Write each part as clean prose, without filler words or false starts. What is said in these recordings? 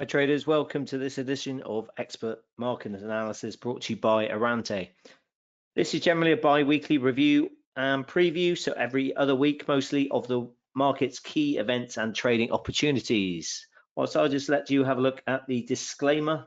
Hi traders, welcome to this edition of Expert Market Analysis brought to you by Errante. This is generally a bi-weekly review and preview, so every other week mostly, of the market's key events and trading opportunities. Whilst I'll just let you have a look at the disclaimer,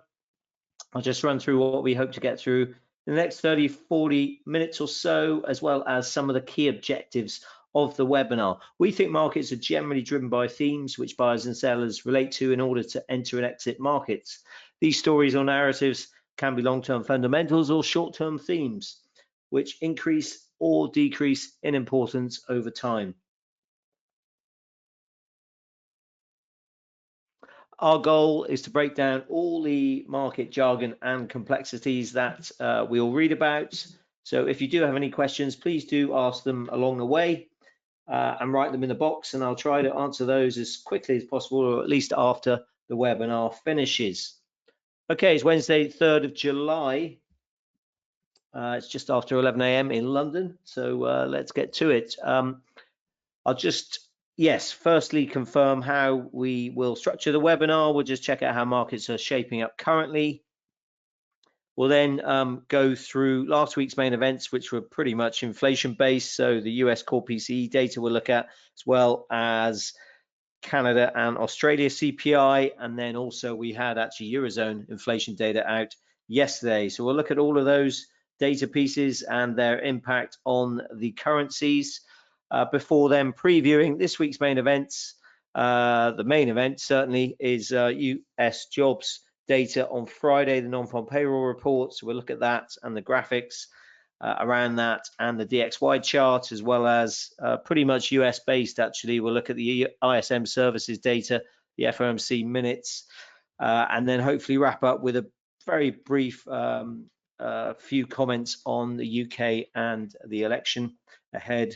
I'll just run through what we hope to get through in the next 30-40 minutes or so, as well as some of the key objectives of the webinar. We think markets are generally driven by themes which buyers and sellers relate to in order to enter and exit markets. These stories or narratives can be long-term fundamentals or short-term themes which increase or decrease in importance over time. Our goal is to break down all the market jargon and complexities that we all read about. So if you do have any questions, please do ask them along the way. And write them in the box, and I'll try to answer those as quickly as possible, or at least after the webinar finishes. Okay, it's Wednesday, 3rd of July. It's just after 11 a.m. in London, so let's get to it. I'll just, firstly confirm how we will structure the webinar. We'll just check out how markets are shaping up currently. We'll then go through last week's main events, which were pretty much inflation-based. So the US core PCE data we'll look at, as well as Canada and Australia CPI. And then also we had actually Eurozone inflation data out yesterday. So we'll look at all of those data pieces and their impact on the currencies before then previewing this week's main events. The main event certainly is US jobs data on Friday, the non-farm payroll report. So we'll look at that and the graphics around that and the DXY chart, as well as pretty much US based actually. We'll look at the ISM services data, the FOMC minutes, and then hopefully wrap up with a very brief few comments on the UK and the election ahead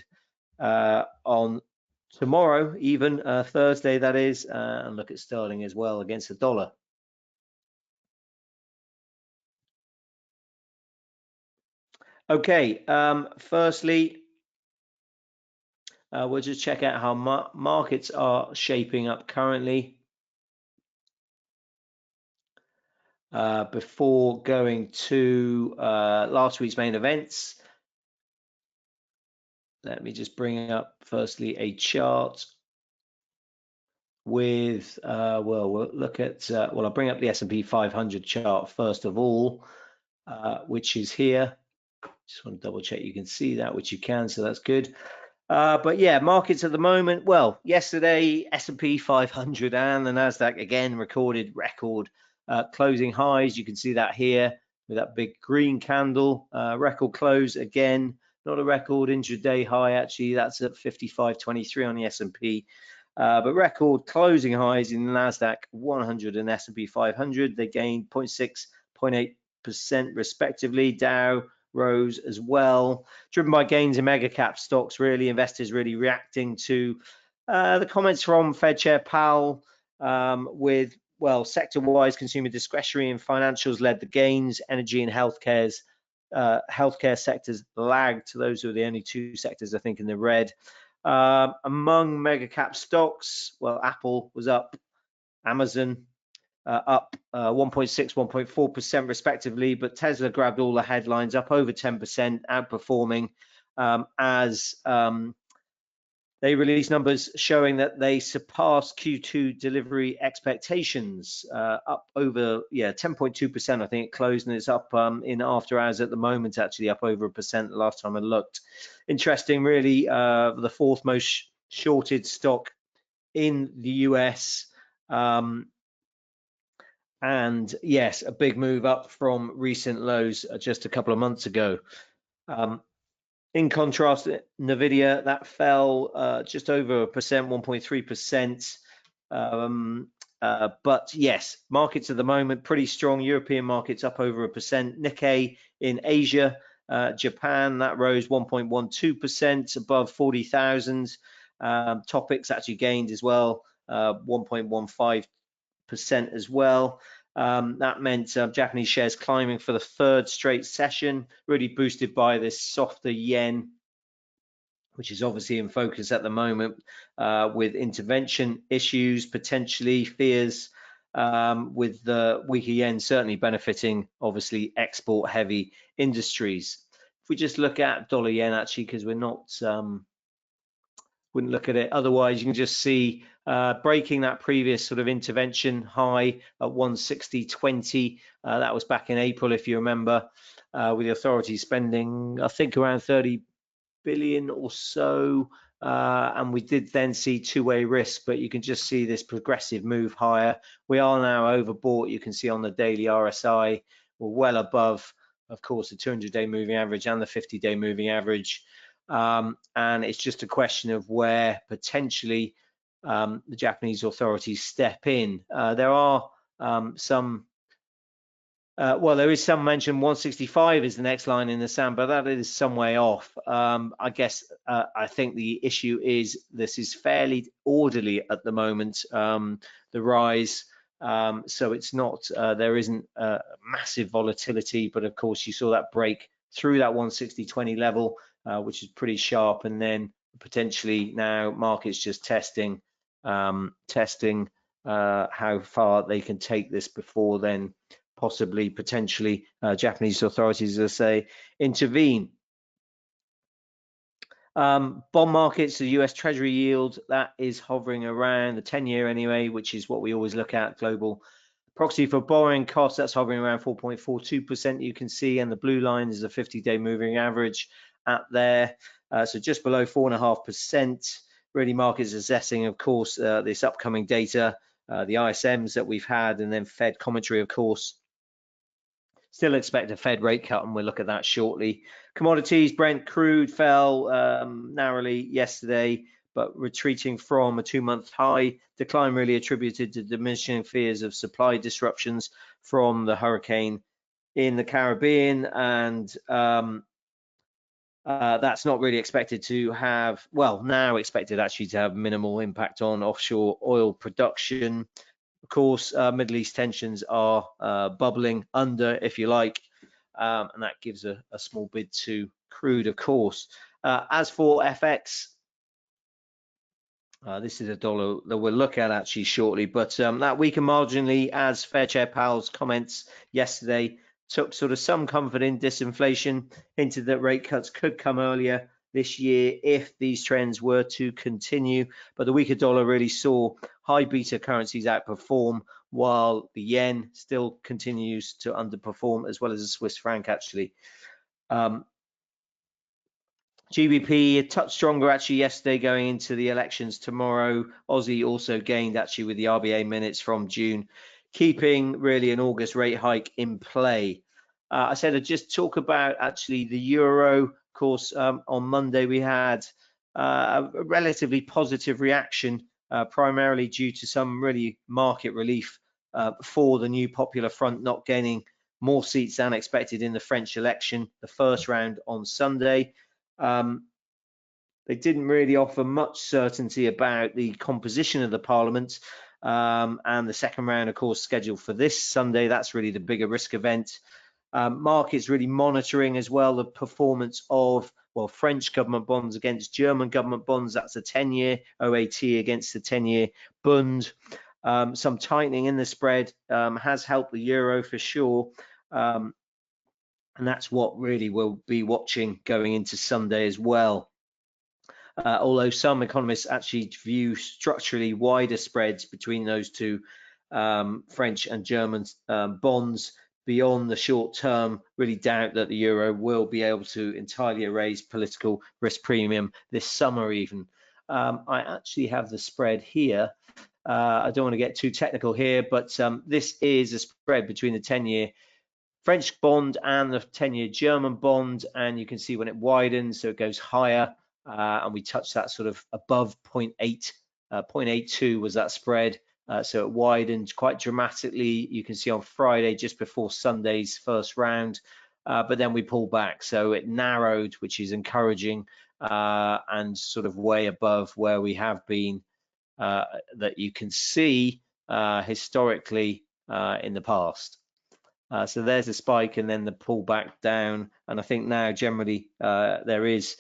on tomorrow, even Thursday that is, and look at sterling as well against the dollar. Okay, firstly, we'll just check out how markets are shaping up currently before going to last week's main events. Let me just bring up firstly a chart with, we'll look at, I'll bring up the S&P 500 chart first of all, which is here. Just want to double check you can see that, which you can, so that's good. But yeah, markets at the moment, well, yesterday S&P 500 and the Nasdaq again recorded record closing highs. You can see that here with that big green candle. Record close again, not a record intraday high actually. That's at 55.23 on the S&P. But record closing highs in the Nasdaq 100 and S&P 500. They gained 0.6, 0.8% respectively. Dow rose as well, driven by gains in mega cap stocks. Really, investors really reacting to the comments from Fed Chair Powell with, well, sector-wise, consumer discretionary and financials led the gains. Energy and healthcare sectors lagged. Those are the only two sectors I think in the red. Among mega cap stocks, well, Apple was up, Amazon up 1.6, 1.4% respectively, but Tesla grabbed all the headlines, up over 10%, outperforming as they released numbers showing that they surpassed Q2 delivery expectations, up over 10.2%. I think it closed, and it's up in after hours at the moment, actually up over 1% the last time I looked. Interesting, really, the fourth most shorted stock in the US. And yes, a big move up from recent lows just a couple of months ago. In contrast, Nvidia, that fell just over 1%, 1.3%. But yes, markets at the moment pretty strong. European markets up over 1%. Nikkei in Asia, Japan, that rose 1.12% above 40,000. Topics actually gained as well, 1.15% as well. That meant Japanese shares climbing for the third straight session, really boosted by this softer yen, which is obviously in focus at the moment with intervention issues, potentially fears with the weaker yen certainly benefiting obviously export heavy industries. If we just look at dollar yen actually, because we're not wouldn't look at it otherwise, you can just see breaking that previous sort of intervention high at 160.20. That was back in April, if you remember, with the authorities spending, I think, around 30 billion or so, and we did then see two-way risk, but you can just see this progressive move higher. We are now overbought. You can see on the daily RSI, we're well above, of course, the 200-day moving average and the 50-day moving average. And it's just a question of where potentially the Japanese authorities step in. There are some well, there is some mention 165 is the next line in the sand, but that is some way off. I guess I think the issue is this is fairly orderly at the moment, the rise. So it's not, there isn't massive volatility, but of course you saw that break through that 160.20 level, which is pretty sharp, and then potentially now markets just testing how far they can take this before then possibly potentially Japanese authorities, as I say, intervene. Bond markets, the US Treasury yield, that is hovering around the 10-year anyway, which is what we always look at, global proxy for borrowing costs, that's hovering around 4.42%, you can see, and the blue line is the 50-day moving average at there, so just below 4.5%. Really markets assessing, of course, this upcoming data, the ISMs that we've had, and then Fed commentary, of course. Still expect a Fed rate cut, and we'll look at that shortly. Commodities, Brent crude fell narrowly yesterday, but retreating from a 2-month high. Decline really attributed to diminishing fears of supply disruptions from the hurricane in the Caribbean, and that's not really expected to have, well, now expected actually to have minimal impact on offshore oil production. Of course, Middle East tensions are bubbling under, if you like, and that gives a small bid to crude, of course. As for FX, this is a dollar that we'll look at actually shortly, but that weakened marginally as Fed Chair Powell's comments yesterday took sort of some comfort in disinflation, hinted that rate cuts could come earlier this year if these trends were to continue, but the weaker dollar really saw high beta currencies outperform, while the yen still continues to underperform, as well as the Swiss franc actually. GBP a touch stronger actually yesterday going into the elections tomorrow. Aussie also gained actually with the RBA minutes from June, keeping really an August rate hike in play. I said I'd just talk about actually the euro. Of course, on Monday we had a relatively positive reaction, primarily due to some really market relief for the new Popular Front not gaining more seats than expected in the French election, the first round on Sunday. They didn't really offer much certainty about the composition of the parliament, and the second round, of course, scheduled for this Sunday. That's really the bigger risk event. Markets really monitoring as well the performance of, well, French government bonds against German government bonds. That's a 10-year OAT against the 10-year Bund. Some tightening in the spread has helped the euro for sure. And that's what really we'll be watching going into Sunday as well. Although some economists actually view structurally wider spreads between those two French and German bonds beyond the short term, really doubt that the euro will be able to entirely erase political risk premium this summer even. I actually have the spread here. I don't want to get too technical here, but this is a spread between the 10-year French bond and the 10-year German bond, and you can see when it widens, so it goes higher, and we touch that sort of above 0.8, 0.82 was that spread, so it widened quite dramatically. You can see on Friday, just before Sunday's first round, but then we pulled back, so it narrowed, which is encouraging, and sort of way above where we have been, that you can see historically in the past. So there's a spike and then the pullback down, and I think now generally there is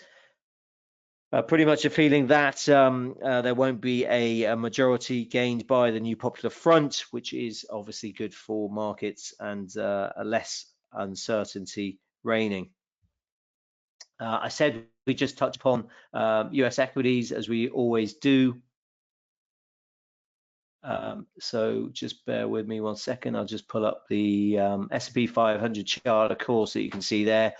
Pretty much a feeling that there won't be a majority gained by the new Popular Front, which is obviously good for markets and a less uncertainty reigning. I said we just touched upon US equities as we always do. So just bear with me 1 second. I'll just pull up the S&P 500 chart, of course, that you can see there.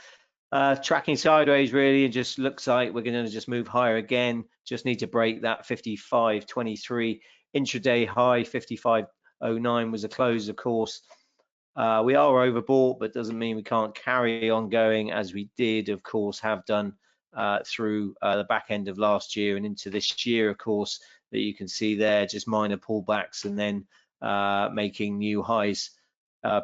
Tracking sideways really, and just looks like we're going to just move higher again. Just need to break that 55.23 intraday high. 55.09 was the close, of course. We are overbought, but doesn't mean we can't carry on going as we did, of course, have done through the back end of last year and into this year, of course, that you can see there, just minor pullbacks and then making new highs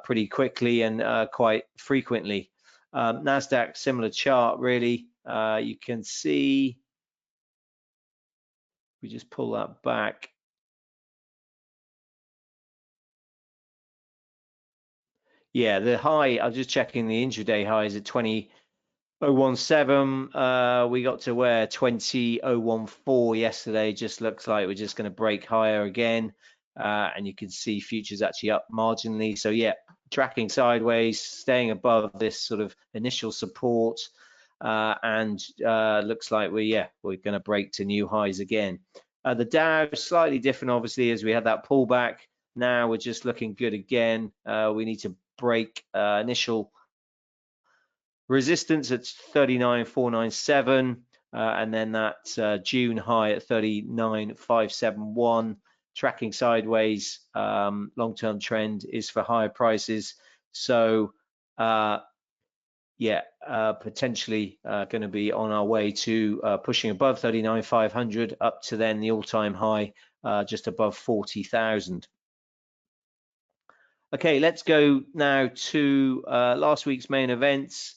pretty quickly and quite frequently. NASDAQ, similar chart, really. You can see, we just pull that back. Yeah, the high, I'm just checking the intraday high is at 20.017. We got to where 20.014 yesterday. Just looks like we're just going to break higher again. And you can see futures actually up marginally. So yeah, tracking sideways, staying above this sort of initial support. And looks like we're going to break to new highs again. The Dow is slightly different, obviously, as we had that pullback. Now we're just looking good again. We need to break initial resistance at 39.497, and then that June high at 39.571. Tracking sideways. Long-term trend is for higher prices. So potentially going to be on our way to pushing above 39,500 up to then the all-time high just above 40,000. Okay, let's go now to last week's main events.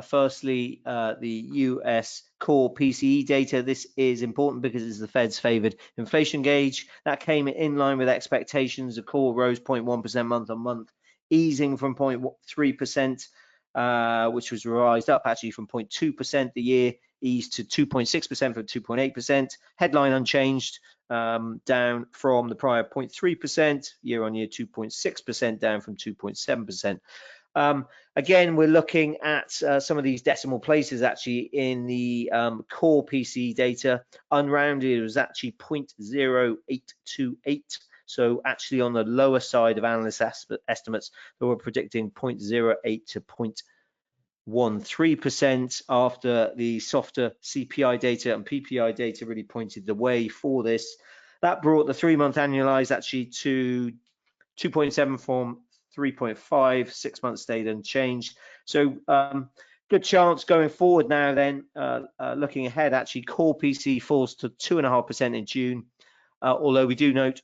Firstly, the US core PCE data. This is important because it's the Fed's favored inflation gauge. That came in line with expectations. The core rose 0.1% month on month, easing from 0.3%. Which was revised up actually from 0.2%. The year eased to 2.6% from 2.8%. Headline unchanged, down from the prior 0.3%. Year on year 2.6%, down from 2.7%. Again, we're looking at some of these decimal places actually in the core PCE data. Unrounded, it was actually 0.0828. So actually on the lower side of analyst estimates, that were predicting 0.08 to 0.13% after the softer CPI data and PPI data really pointed the way for this. That brought the 3-month annualized actually to 2.7 from 3.5. 6 months stayed unchanged. So good chance going forward now then, looking ahead, actually core PC falls to 2.5% in June. Although we do note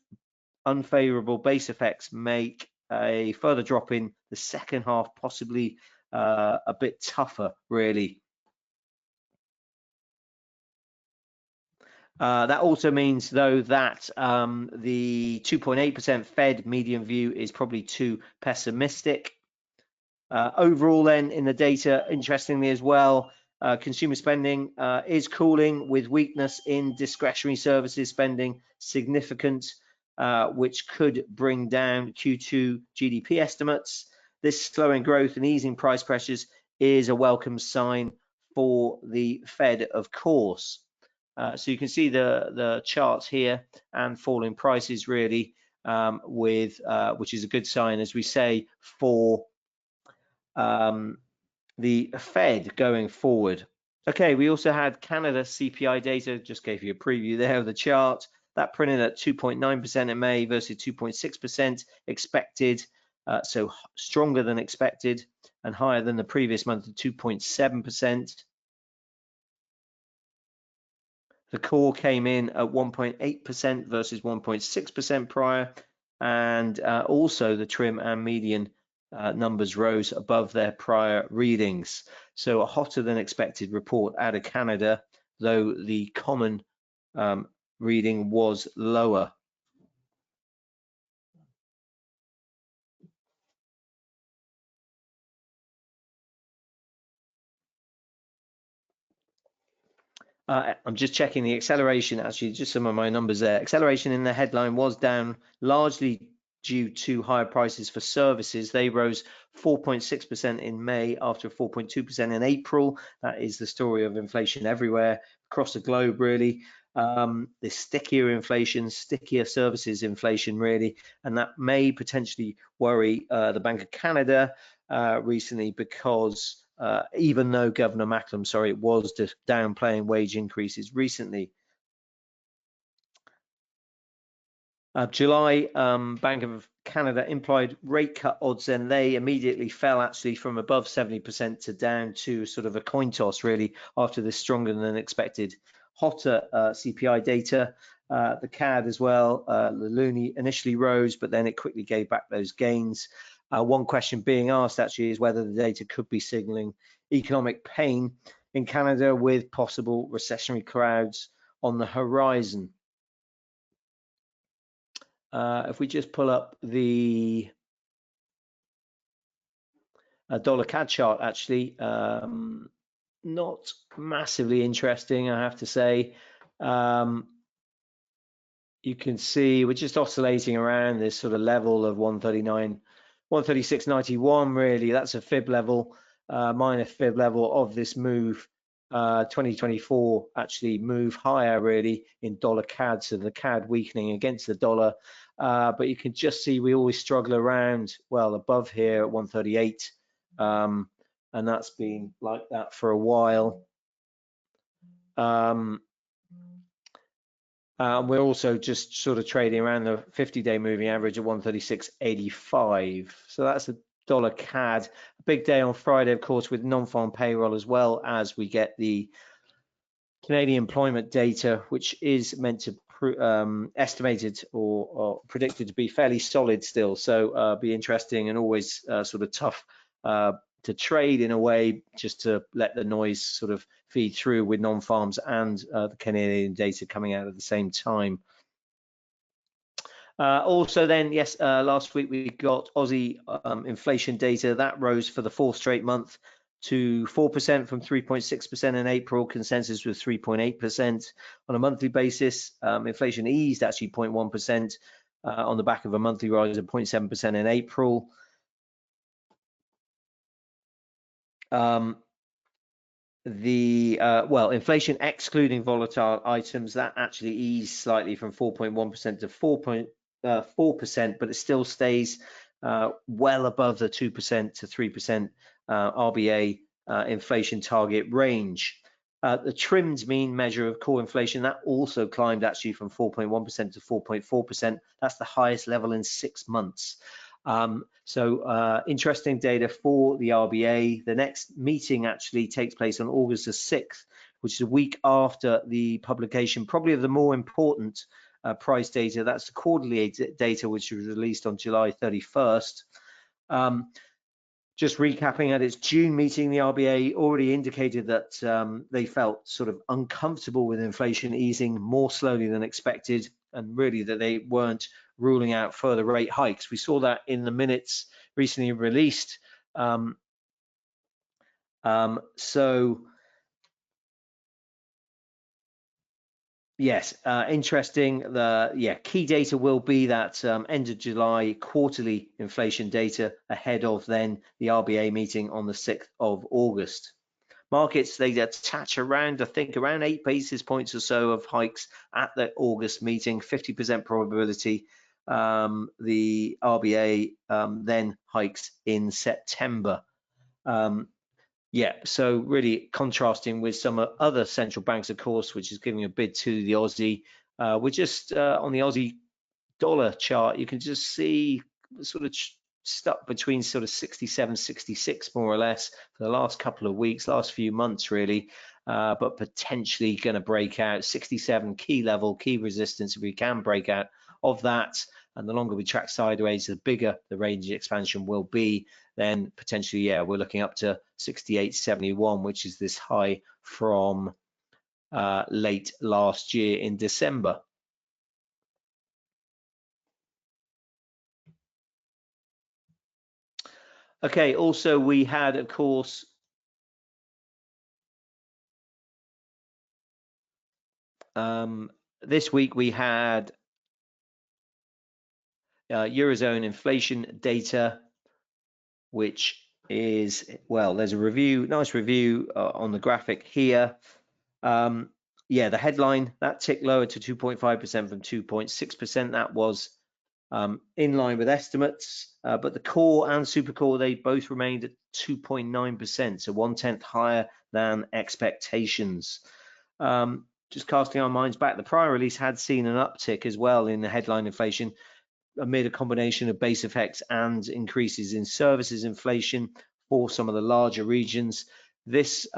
unfavorable base effects make a further drop in the second half possibly a bit tougher, really. That also means, though, that the 2.8% Fed median view is probably too pessimistic. Overall, then, in the data, interestingly as well, consumer spending is cooling with weakness in discretionary services spending significant, which could bring down Q2 GDP estimates. This slowing growth and easing price pressures is a welcome sign for the Fed, of course. So you can see the charts here and falling prices really, which is a good sign, as we say, for the Fed going forward. Okay, we also had Canada CPI data, just gave you a preview there of the chart. That printed at 2.9% in May versus 2.6% expected, so stronger than expected and higher than the previous month of 2.7%. The core came in at 1.8% versus 1.6% prior, and also the trim and median numbers rose above their prior readings. So a hotter than expected report out of Canada, though the common reading was lower. I'm just checking the acceleration, actually, just some of my numbers there. Acceleration in the headline was down largely due to higher prices for services. They rose 4.6% in May after 4.2% in April. That is the story of inflation everywhere across the globe, really. The stickier inflation, stickier services inflation, really, and that may potentially worry the Bank of Canada recently, because even though Governor Macklem, was downplaying wage increases recently. July Bank of Canada implied rate cut odds, then they immediately fell, actually, from above 70% to down to sort of a coin toss, really, after this stronger than expected hotter CPI data. The CAD as well, the loonie initially rose, but then it quickly gave back those gains. One question being asked, actually, is whether the data could be signaling economic pain in Canada with possible recessionary clouds on the horizon. If we just pull up the dollar CAD chart, actually, not massively interesting, I have to say. You can see we're just oscillating around this sort of level of 139, 136.91, really. That's a fib level, minor fib level of this move. 2024 actually move higher, really, in dollar CAD, so the CAD weakening against the dollar. But you can just see we always struggle around, well, above here at 138, and that's been like that for a while. We're also just sort of trading around the 50-day moving average at 136.85. So that's a dollar CAD. A big day on Friday, of course, with non-farm payroll, as well as we get the Canadian employment data, which is meant to estimated or predicted to be fairly solid still. So be interesting, and always sort of tough to trade in a way, just to let the noise sort of feed through with non-farms and the Canadian data coming out at the same time. Also then, yes, last week we got Aussie inflation data that rose for the fourth straight month to 4% from 3.6% in April. Consensus was 3.8% on a monthly basis. Inflation eased actually 0.1% on the back of a monthly rise of 0.7% in April. Well, inflation excluding volatile items, that actually eased slightly from 4.1% to 4.4%, but it still stays well above the 2% to 3% RBA inflation target range. The trimmed mean measure of core inflation, that also climbed actually from 4.1% to 4.4%. That's the highest level in 6 months. So interesting data for the RBA. The next meeting actually takes place on August the 6th, which is a week after the publication, probably of the more important price data. That's the quarterly data, which was released on July 31st. Just recapping, at its June meeting, the RBA already indicated that they felt sort of uncomfortable with inflation easing more slowly than expected, and really that they weren't ruling out further rate hikes. We saw that in the minutes recently released. Yes, interesting. The key data will be that end of July quarterly inflation data ahead of then the RBA meeting on the 6th of August. Markets, they attach around, I think, around 8 basis points or so of hikes at the August meeting, 50% probability. The RBA then hikes in September. Yeah, so really contrasting with some other central banks, of course, which is giving a bid to the Aussie. We're just on the Aussie dollar chart, you can just see sort of stuck between sort of 67, 66 more or less for the last couple of weeks, last few months really, but potentially going to break out 67 key level, key resistance. If we can break out of that, and the longer we track sideways, the bigger the range expansion will be, then potentially, yeah, we're looking up to 68.71, which is this high from late last year in December. Okay, also we had, of course, This week we had Eurozone inflation data, which is, well, there's a review, nice review on the graphic here. Yeah, the headline, that ticked lower to 2.5% from 2.6%. That was in line with estimates, but the core and super core, they both remained at 2.9%, so 1/10 higher than expectations. Just casting our minds back, the prior release had seen an uptick as well in the headline inflation amid a combination of base effects and increases in services inflation for some of the larger regions. This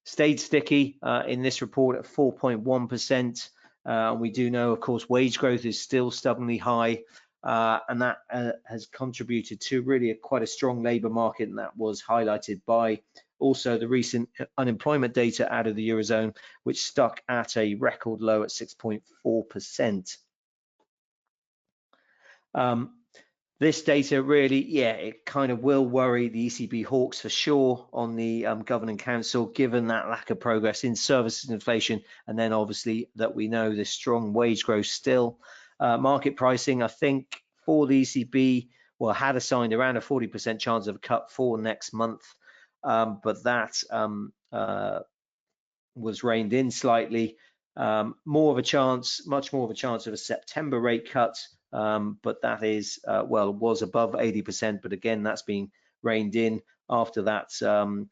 stayed sticky in this report at 4.1%. We do know, of course, wage growth is still stubbornly high, and that has contributed to really quite a strong labour market, and that was highlighted by also the recent unemployment data out of the Eurozone, which stuck at a record low at 6.4%. This data really, yeah, it kind of will worry the ECB hawks for sure on the Governing Council, given that lack of progress in services inflation, and then obviously that we know the strong wage growth still. Market pricing, I think, for the ECB, well, had assigned around a 40% chance of a cut for next month, but that was reined in slightly. More of a chance, much more of a chance of a September rate cut. But that is, well, was above 80%, but again, that's being reined in after that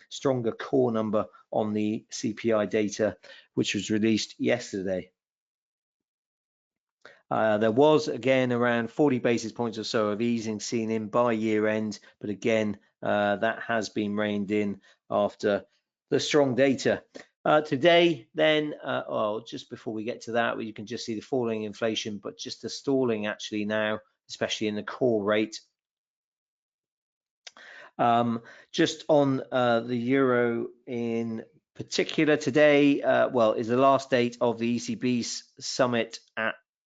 stronger core number on the CPI data, which was released yesterday. There was, again, around 40 basis points or so of easing seen in by year end, but again, that has been reined in after the strong data. Today, then, just before we get to that, you can just see the falling inflation, but just the stalling actually now, especially in the core rate. Just on the euro in particular today, well, is the last date of the ECB summit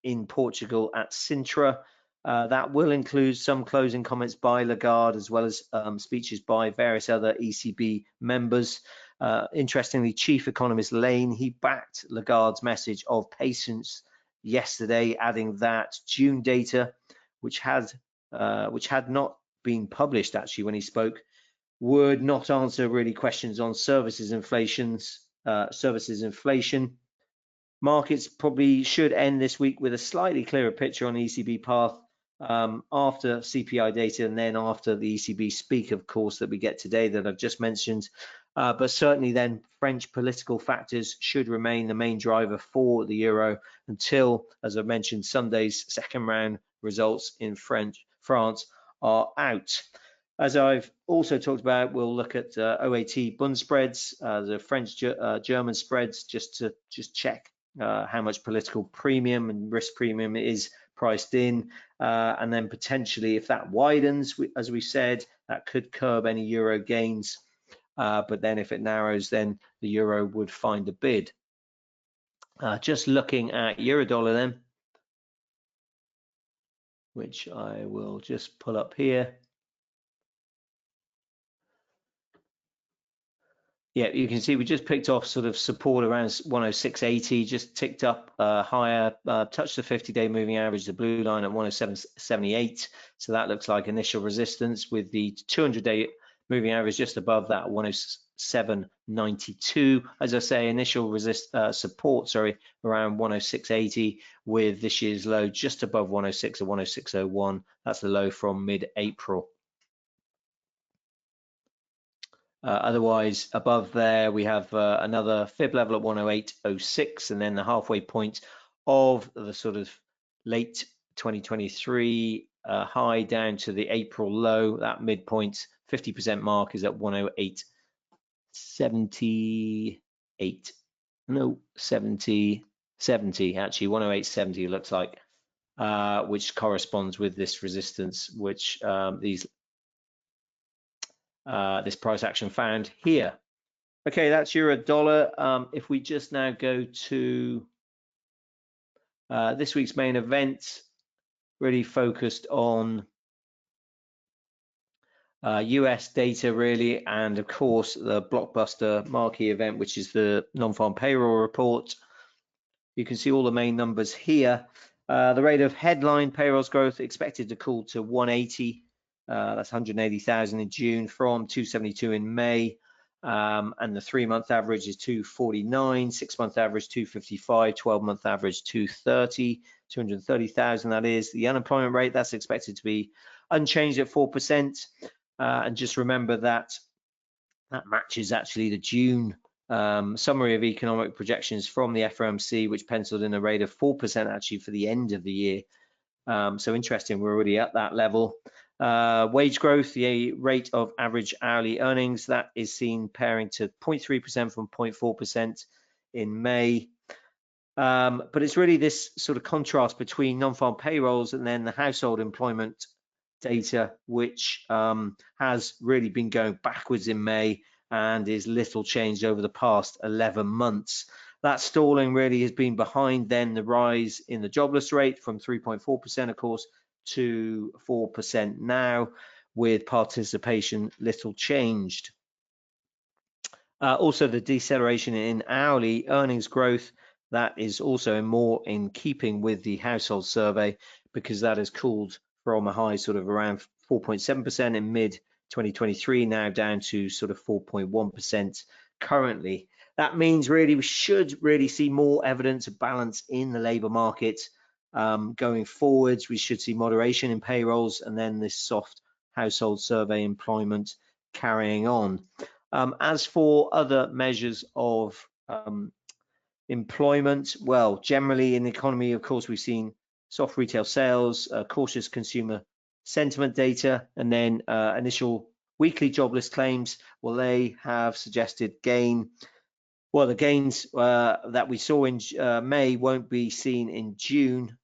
in Portugal at Sintra. That will include some closing comments by Lagarde, as well as speeches by various other ECB members. Interestingly, Chief Economist Lane, he backed Lagarde's message of patience yesterday, adding that June data, which had not been published actually when he spoke, would not answer really questions on services inflation. Markets probably should end this week with a slightly clearer picture on the ECB path after CPI data, and then after the ECB speak, of course, that we get today that I've just mentioned. But certainly then French political factors should remain the main driver for the euro until, as I mentioned, Sunday's second round results in France are out. As I've also talked about, we'll look at OAT Bund spreads, the French German spreads, just to check how much political premium and risk premium is priced in, and then potentially if that widens, as we said, that could curb any euro gains, but then if it narrows, then the euro would find a bid. Just looking at euro dollar then, which I will just pull up here. Yeah, you can see we just picked off sort of support around 106.80, just ticked up higher, touched the 50-day moving average, the blue line at 107.78. So that looks like initial resistance, with the 200-day moving average just above that 107.92. As I say, initial support, around 106.80, with this year's low just above 106 or 106.01. That's the low from mid-April. Otherwise, above there, we have another fib level at 108.06, and then the halfway point of the sort of late 2023 high down to the April low. That midpoint 50% mark is at 108.78. No, 70 actually, 108.70 looks like, which corresponds with this resistance, which this price action found here. Okay, that's euro dollar. If we just now go to this week's main event, really focused on US data really, and of course the blockbuster marquee event, which is the non-farm payroll report. You can see all the main numbers here. The rate of headline payrolls growth expected to cool to 180. That's 180,000 in June from 272 in May. And the 3-month average is 249, 6-month average 255, 12-month average 230,000 that is. The unemployment rate, that's expected to be unchanged at 4%. And just remember that matches actually the June summary of economic projections from the FOMC, which penciled in a rate of 4% actually for the end of the year. So interesting, we're already at that level. Wage growth, the rate of average hourly earnings, that is seen pairing to 0.3% from 0.4% in May. But it's really this sort of contrast between non-farm payrolls and then the household employment data, which has really been going backwards in May and is little changed over the past 11 months. That stalling really has been behind then the rise in the jobless rate from 3.4%, of course, to 4% now, with participation little changed. Also, the deceleration in hourly earnings growth, that is also more in keeping with the household survey, because that has cooled from a high sort of around 4.7% in mid 2023, now down to sort of 4.1% currently. That means really we should really see more evidence of balance in the labour market going forwards. We should see moderation in payrolls and then this soft household survey employment carrying on. As for other measures of employment, well, generally in the economy, of course, we've seen soft retail sales, cautious consumer sentiment data, and then initial weekly jobless claims. Well, they have suggested gain. Well, the gains that we saw in May won't be seen in June.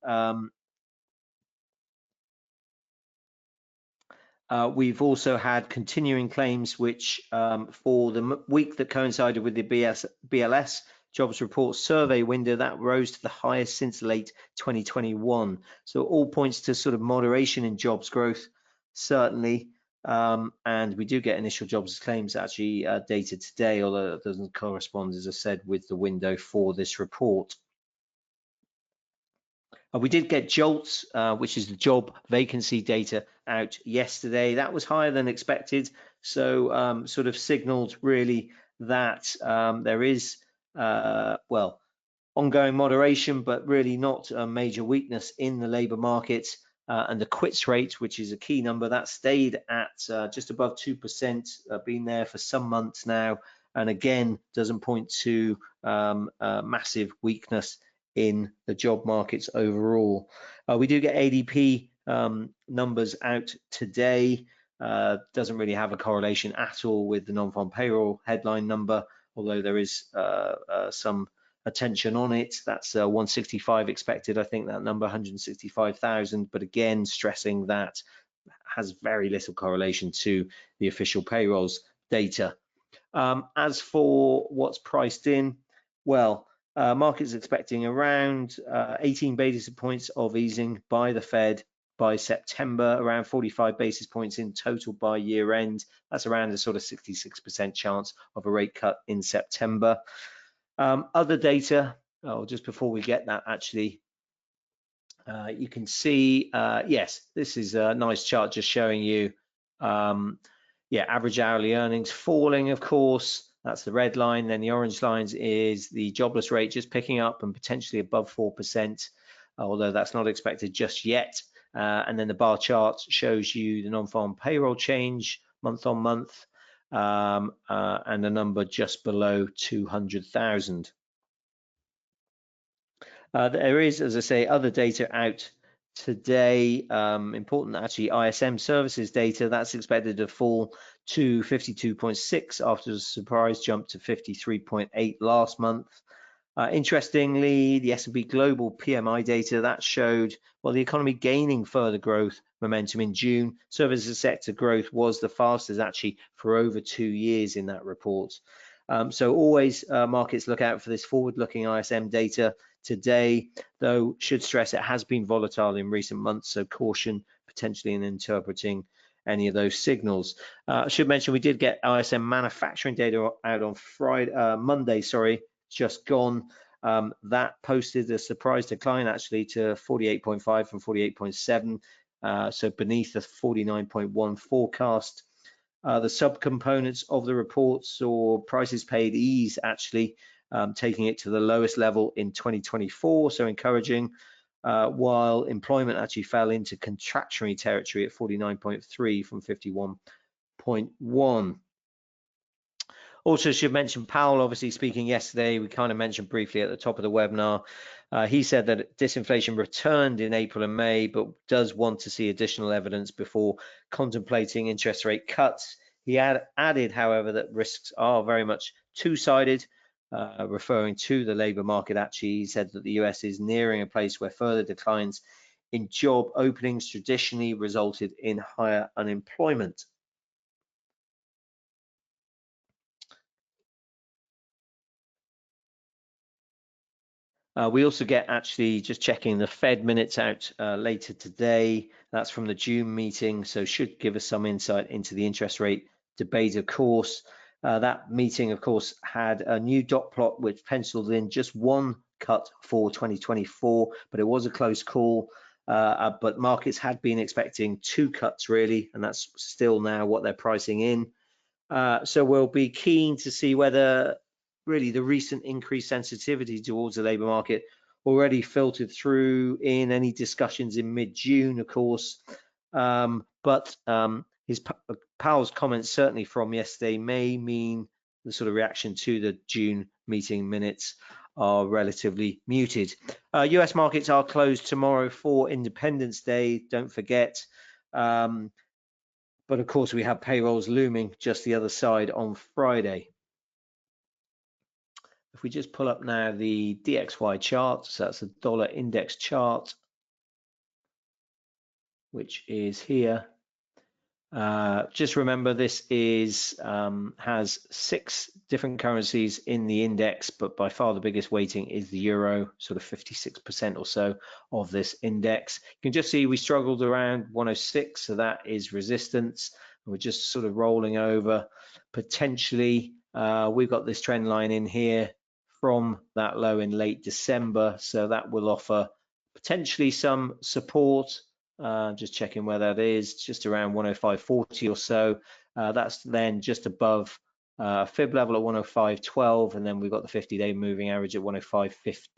We've also had continuing claims, which for the week that coincided with the BLS jobs report survey window, that rose to the highest since late 2021. So all points to sort of moderation in jobs growth, certainly. And we do get initial jobs claims actually dated today, although it doesn't correspond, as I said, with the window for this report. We did get JOLTS, which is the job vacancy data, out yesterday. That was higher than expected, so sort of signaled really that there is, well, ongoing moderation, but really not a major weakness in the labour market. And the quits rate, which is a key number, that stayed at just above 2%, been there for some months now, and again, doesn't point to massive weakness in the job markets overall. We do get ADP numbers out today. Doesn't really have a correlation at all with the non-farm payroll headline number, although there is some attention on it. That's 165 expected, I think, that number, 165,000, but again, stressing that has very little correlation to the official payrolls data. As for what's priced in, well, market's expecting around 18 basis points of easing by the Fed by September, around 45 basis points in total by year end. That's around a sort of 66% chance of a rate cut in September. Other data, just before we get that, actually, you can see, yes, this is a nice chart just showing you, yeah, average hourly earnings falling, of course. That's the red line. Then the orange lines is the jobless rate just picking up and potentially above 4%, although that's not expected just yet. And then the bar chart shows you the non-farm payroll change month on month, and a number just below 200,000. There is, as I say, other data out today. Important actually, ISM services data, that's expected to fall to 52.6 after a surprise jump to 53.8 last month. Interestingly, the S&P Global PMI data, that showed, well, the economy gaining further growth momentum in June. Services sector growth was the fastest actually for over 2 years in that report. So always markets look out for this forward-looking ISM data. Today, though, should stress it has been volatile in recent months, so caution potentially in interpreting any of those signals. I should mention we did get ISM manufacturing data out on Monday, sorry, just gone. that posted a surprise decline actually to 48.5 from 48.7, so beneath the 49.1 forecast. The subcomponents of the report saw prices paid ease actually, taking it to the lowest level in 2024, so encouraging, while employment actually fell into contractionary territory at 49.3 from 51.1. Also should mention Powell obviously speaking yesterday. We kind of mentioned briefly at the top of the webinar. He said that disinflation returned in April and May, but does want to see additional evidence before contemplating interest rate cuts. He added, however, that risks are very much two-sided, referring to the labour market. Actually, he said that the US is nearing a place where further declines in job openings traditionally resulted in higher unemployment. We also get actually just checking the Fed minutes out later today. That's from the June meeting, so should give us some insight into the interest rate debate, of course. That meeting, of course, had a new dot plot which penciled in just one cut for 2024, but it was a close call. But markets had been expecting two cuts really, and that's still now what they're pricing in. So we'll be keen to see whether really the recent increased sensitivity towards the labour market already filtered through in any discussions in mid-June, of course. But Powell's comments certainly from yesterday may mean the sort of reaction to the June meeting minutes are relatively muted. US markets are closed tomorrow for Independence Day, don't forget. But of course, we have payrolls looming just the other side on Friday. If we just pull up now the DXY chart, so that's the dollar index chart, which is here. Just remember this is has 6 different currencies in the index, but by far the biggest weighting is the euro, sort of 56% or so of this index. You can just see we struggled around 106, so that is resistance. We're just sort of rolling over. Potentially, we've got this trend line in here from that low in late December, so that will offer potentially some support. Just checking where that is, just around 105.40 or so. That's then just above fib level at 105.12, and then we've got the 50-day moving average at 105.15. If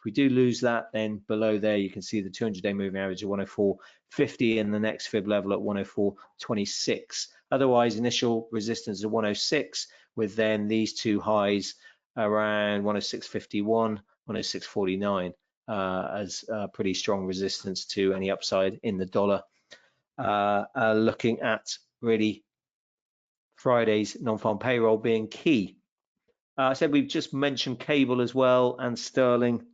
we do lose that, then below there you can see the 200-day moving average at 104.50 and the next fib level at 104.26. Otherwise, initial resistance at 106, with then these two highs around 106.51, 106.49. As pretty strong resistance to any upside in the dollar. Looking at really Friday's non-farm payroll being key. I said we've just mentioned cable as well and sterling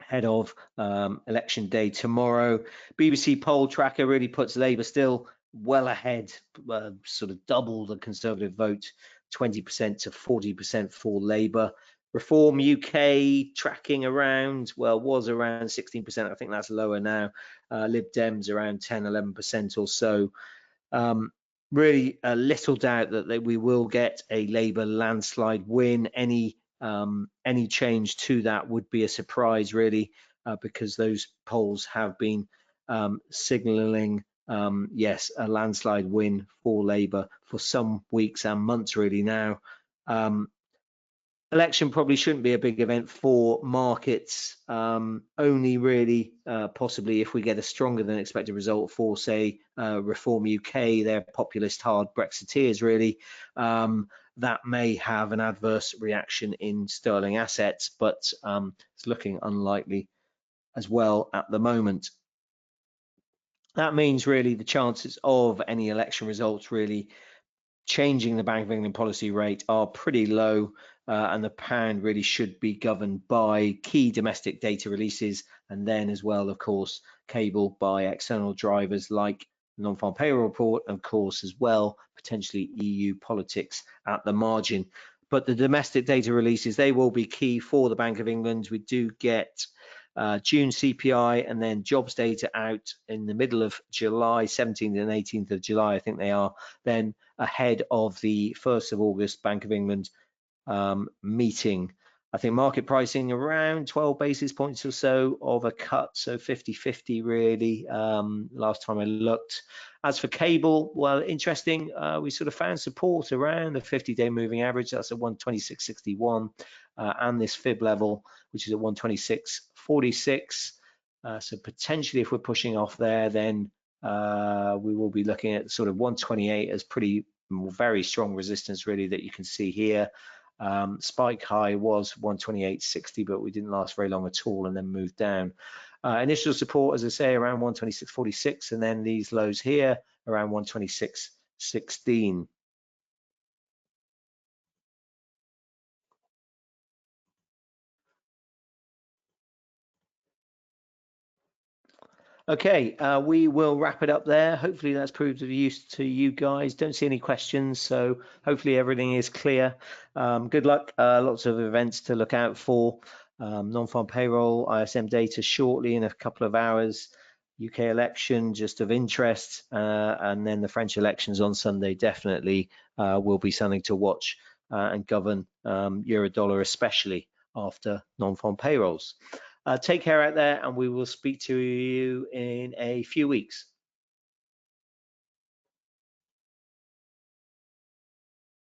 ahead of election day tomorrow. BBC poll tracker really puts Labour still well ahead, sort of double the Conservative vote, 20% to 40% for Labour. Reform UK tracking around, well, was around 16%. I think that's lower now. Lib Dems around 10, 11% or so. Really a little doubt that we will get a Labour landslide win. Any change to that would be a surprise, really, because those polls have been signalling, yes, a landslide win for Labour for some weeks and months really now. Election probably shouldn't be a big event for markets, only really possibly if we get a stronger than expected result for, say, Reform UK, they're populist hard Brexiteers really. That may have an adverse reaction in sterling assets, but it's looking unlikely as well at the moment. That means really the chances of any election results really changing the Bank of England policy rate are pretty low, and the pound really should be governed by key domestic data releases, and then as well, of course, cable by external drivers like non-farm payroll report, of course, as well, potentially EU politics at the margin. But the domestic data releases, they will be key for the Bank of England. We do get June CPI and then jobs data out in the middle of July, 17th and 18th of July, I think they are, then ahead of the 1st of August Bank of England meeting. I think market pricing around 12 basis points or so of a cut, so 50-50 really, last time I looked. As for cable, well, interesting, we sort of found support around the 50-day moving average, that's at 126.61, and this fib level, which is at 126.46. So potentially if we're pushing off there, then we will be looking at sort of 128 as very strong resistance really that you can see here. Spike high was 128.60, but we didn't last very long at all and then moved down. Initial support, as I say, around 126.46, and then these lows here around 126.16. Okay, we will wrap it up there. Hopefully that's proved of use to you guys. Don't see any questions, so hopefully everything is clear. Good luck. Lots of events to look out for. Non-farm payroll, ISM data shortly in a couple of hours. UK election just of interest, and then the French elections on Sunday definitely will be something to watch and govern euro dollar, especially after non-farm payrolls. Take care out there, and we will speak to you in a few weeks.